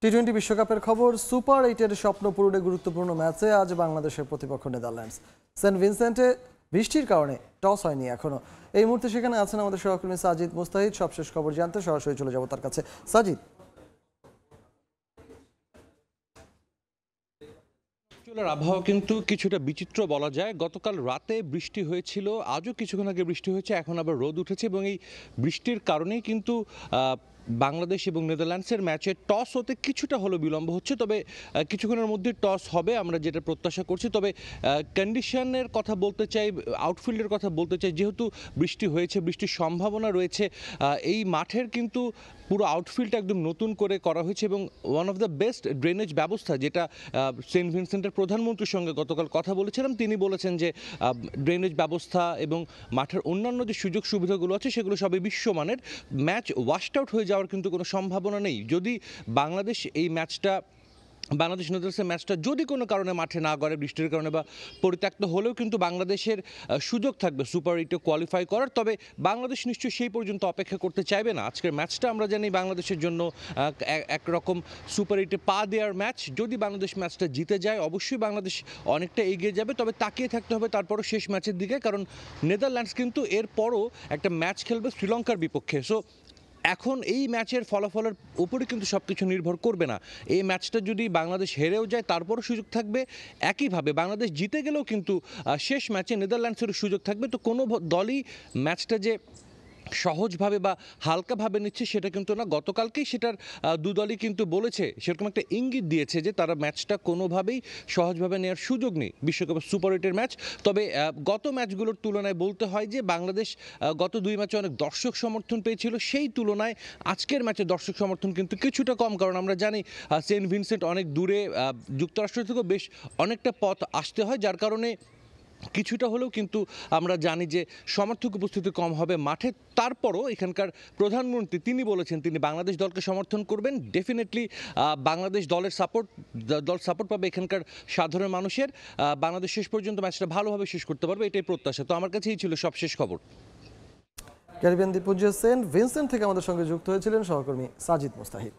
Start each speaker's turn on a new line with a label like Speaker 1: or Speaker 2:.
Speaker 1: টি-20 বিশ্বকাপের খবর। সুপার 8-এর স্বপ্ন পূরণে গুরুত্বপূর্ণ ম্যাচে আজ বাংলাদেশের প্রতিপক্ষ নেদারল্যান্ডস। সেন্ট ভিনসেন্টে বৃষ্টির কারণে টস হয়নি এখনো। এই মুহূর্তে সেখানে আছেন আমাদের সহকর্মী সাজিদ মুস্তাহিদ। সবশেষ খবর জানতে সরাসরি চলে যাব তার কাছে। সাজিদ,
Speaker 2: আবহাওয়া কিন্তু কিছুটা বিচিত্র বলা যায়। গতকাল রাতে বৃষ্টি হয়েছিল, আজও কিছুক্ষণ আগে বৃষ্টি হয়েছে, এখন আবার রোদ উঠেছে এবং এই বৃষ্টির কারণেই কিন্তু বাংলাদেশ এবং নেদারল্যান্ডসের ম্যাচে টস হতে কিছুটা হলো বিলম্ব হচ্ছে। তবে কিছুক্ষণের মধ্যে টস হবে, আমরা যেটা প্রত্যাশা করছি। তবে কন্ডিশনের কথা বলতে চাই, আউটফিল্ডের কথা বলতে চাই, যেহেতু বৃষ্টি হয়েছে, বৃষ্টির সম্ভাবনা রয়েছে, এই মাঠের কিন্তু পুরো আউটফিল্ডটা একদম নতুন করে করা হয়েছে এবং one of the best drainage ব্যবস্থা, যেটা সেন্ট ভিনসেন্টের প্রধানমন্ত্রীর সঙ্গে গতকাল কথা বলেছিলাম, তিনি বলেছেন যে ড্রেনেজ ব্যবস্থা এবং মাঠের অন্যান্য যে সুযোগ সুবিধাগুলো আছে সেগুলো সবই বিশ্বমানের। ম্যাচ ওয়াশড আউট হয়ে যাওয়ার কিন্তু কোনো সম্ভাবনা নেই। যদি বাংলাদেশ নেদারল্যান্ডসের ম্যাচটা যদি কোনো কারণে মাঠে না গড়ে, বৃষ্টির কারণে বা পরিত্যক্ত হলেও কিন্তু বাংলাদেশের সুযোগ থাকবে সুপার 8-এ কোয়ালিফাই করার। তবে বাংলাদেশ নিশ্চয়ই সেই পর্যন্ত অপেক্ষা করতে চাইবে না। আজকের ম্যাচটা আমরা জানি বাংলাদেশের জন্য একরকম সুপার 8-এ পা দেওয়ার ম্যাচ। যদি বাংলাদেশ ম্যাচটা জিতে যায়, অবশ্যই বাংলাদেশ অনেকটা এগিয়ে যাবে। তবে তাকিয়ে থাকতে হবে তারপরও শেষ ম্যাচের দিকে, কারণ নেদারল্যান্ডস কিন্তু এরপরও একটা ম্যাচ খেলবে শ্রীলঙ্কার বিপক্ষে। সো এখন এই ম্যাচের ফলাফলের উপরে কিন্তু সব কিছু নির্ভর করবে না। এই ম্যাচটা যদি বাংলাদেশ হেরেও যায় তারপরও সুযোগ থাকবে। একইভাবে বাংলাদেশ জিতে গেলেও কিন্তু শেষ ম্যাচে নেদারল্যান্ডসেরও সুযোগ থাকবে। তো কোনো দলই ম্যাচটা যে সহজভাবে বা হালকাভাবে নিচ্ছে সেটা কিন্তু না। গতকালকেই সেটার দু দলই কিন্তু বলেছে, সেরকম একটা ইঙ্গিত দিয়েছে যে তারা ম্যাচটা কোনোভাবেই সহজভাবে নেওয়ার সুযোগ নেই বিশ্বকাপের সুপার 8-এর ম্যাচ। তবে গত ম্যাচগুলোর তুলনায় বলতে হয় যে বাংলাদেশ গত দুই ম্যাচে অনেক দর্শক সমর্থন পেয়েছিল, সেই তুলনায় আজকের ম্যাচে দর্শক সমর্থন কিন্তু কিছুটা কম। কারণ আমরা জানি সেন্ট ভিনসেন্ট অনেক দূরে, যুক্তরাষ্ট্র থেকেও বেশ অনেকটা পথ আসতে হয়, যার কারণে কিছুটা হলেও কিন্তু আমরা জানি যে সমর্থক উপস্থিতি কম হবে মাঠে। তারপরও এখানকার প্রধানমন্ত্রী তিনি বলেছেন তিনি বাংলাদেশ দলকে সমর্থন করবেন। ডেফিনেটলি বাংলাদেশ দল সাপোর্ট পাবে এখানকার সাধারণ মানুষের। বাংলাদেশ শেষ পর্যন্ত ম্যাচটা ভালোভাবে শেষ করতে পারবে, এটাই প্রত্যাশা। তো আমার কাছে এই ছিল সবশেষ খবর।
Speaker 1: ক্যারিবিয়ান দ্বীপপুঞ্জের সেন্ট ভিনসেন্ট থেকে আমাদের সঙ্গে যুক্ত হয়েছিলেন সহকর্মী সাজিদ মুস্তাহিদ।